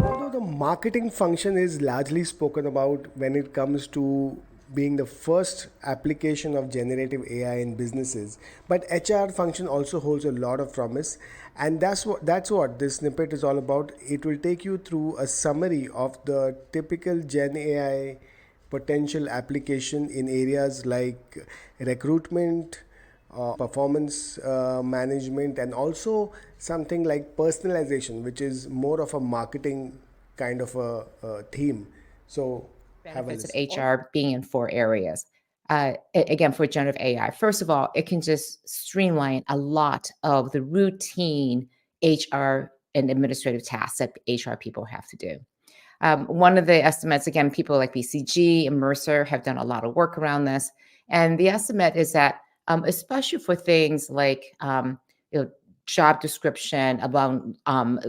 Although the marketing function is largely spoken about when it comes to being the first application of generative AI in businesses, but HR function also holds a lot of promise, and that's what this snippet is all about. It will take you through a summary of the typical Gen AI potential application in areas like recruitment, performance management, and also something like personalization, which is more of a marketing kind of a theme. So have a Benefits of listen. HR being in four areas. Again, for generative AI, first of all, it can just streamline a lot of the routine HR and administrative tasks that HR people have to do. One of the estimates, again, people like BCG and Mercer have done a lot of work around this. And the estimate is that, especially for things like job description, about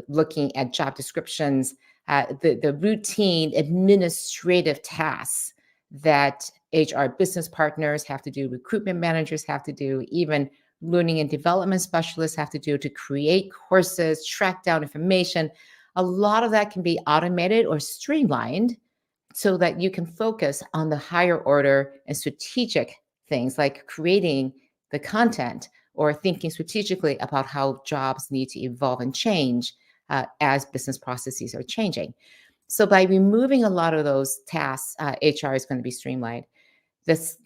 looking at job descriptions, the routine administrative tasks that HR business partners have to do, recruitment managers have to do, even learning and development specialists have to do to create courses, track down information. A lot of that can be automated or streamlined so that you can focus on the higher order and strategic things like creating the content or thinking strategically about how jobs need to evolve and change as business processes are changing. So by removing a lot of those tasks, HR is going to be streamlined.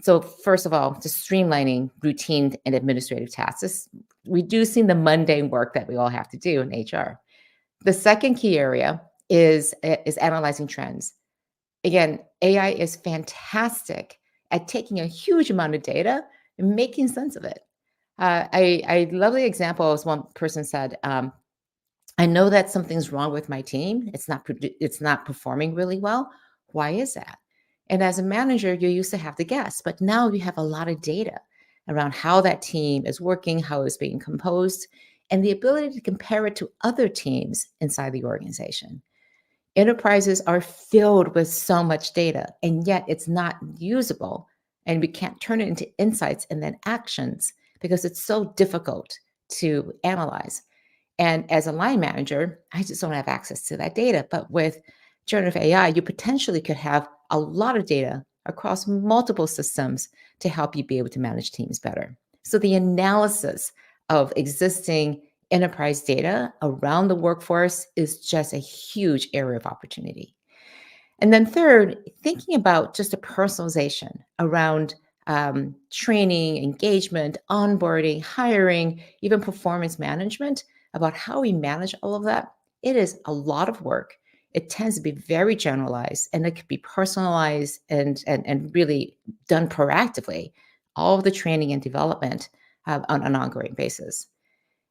So first of all, just streamlining routine and administrative tasks, just reducing the mundane work that we all have to do in HR. The second key area is analyzing trends. Again, AI is fantastic at taking a huge amount of data and making sense of it. I love the example as one person said, I know that something's wrong with my team. It's not performing really well. Why is that? And as a manager, you used to have to guess, but now you have a lot of data around how that team is working, how it's being composed, and the ability to compare it to other teams inside the organization. Enterprises are filled with so much data, and yet it's not usable, and we can't turn it into insights and then actions because it's so difficult to analyze. And as a line manager, I just don't have access to that data. But with generative AI, you potentially could have a lot of data across multiple systems to help you be able to manage teams better. So the analysis of existing enterprise data around the workforce is just a huge area of opportunity. And then third, thinking about just a personalization around training, engagement, onboarding, hiring, even performance management, about how we manage all of that. It is a lot of work. It tends to be very generalized and it could be personalized and really done proactively, all of the training and development on an ongoing basis.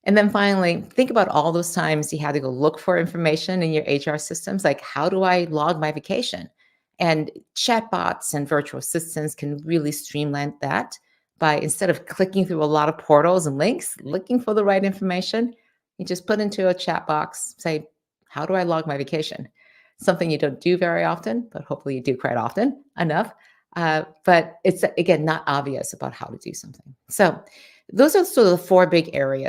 And then finally, think about all those times you had to go look for information in your HR systems, like how do I log my vacation? And chatbots and virtual assistants can really streamline that by instead of clicking through a lot of portals and links, looking for the right information, you just put into a chat box, say, how do I log my vacation? Something you don't do very often, but hopefully you do quite often enough. But it's, again, not obvious about how to do something. So those are sort of the four big areas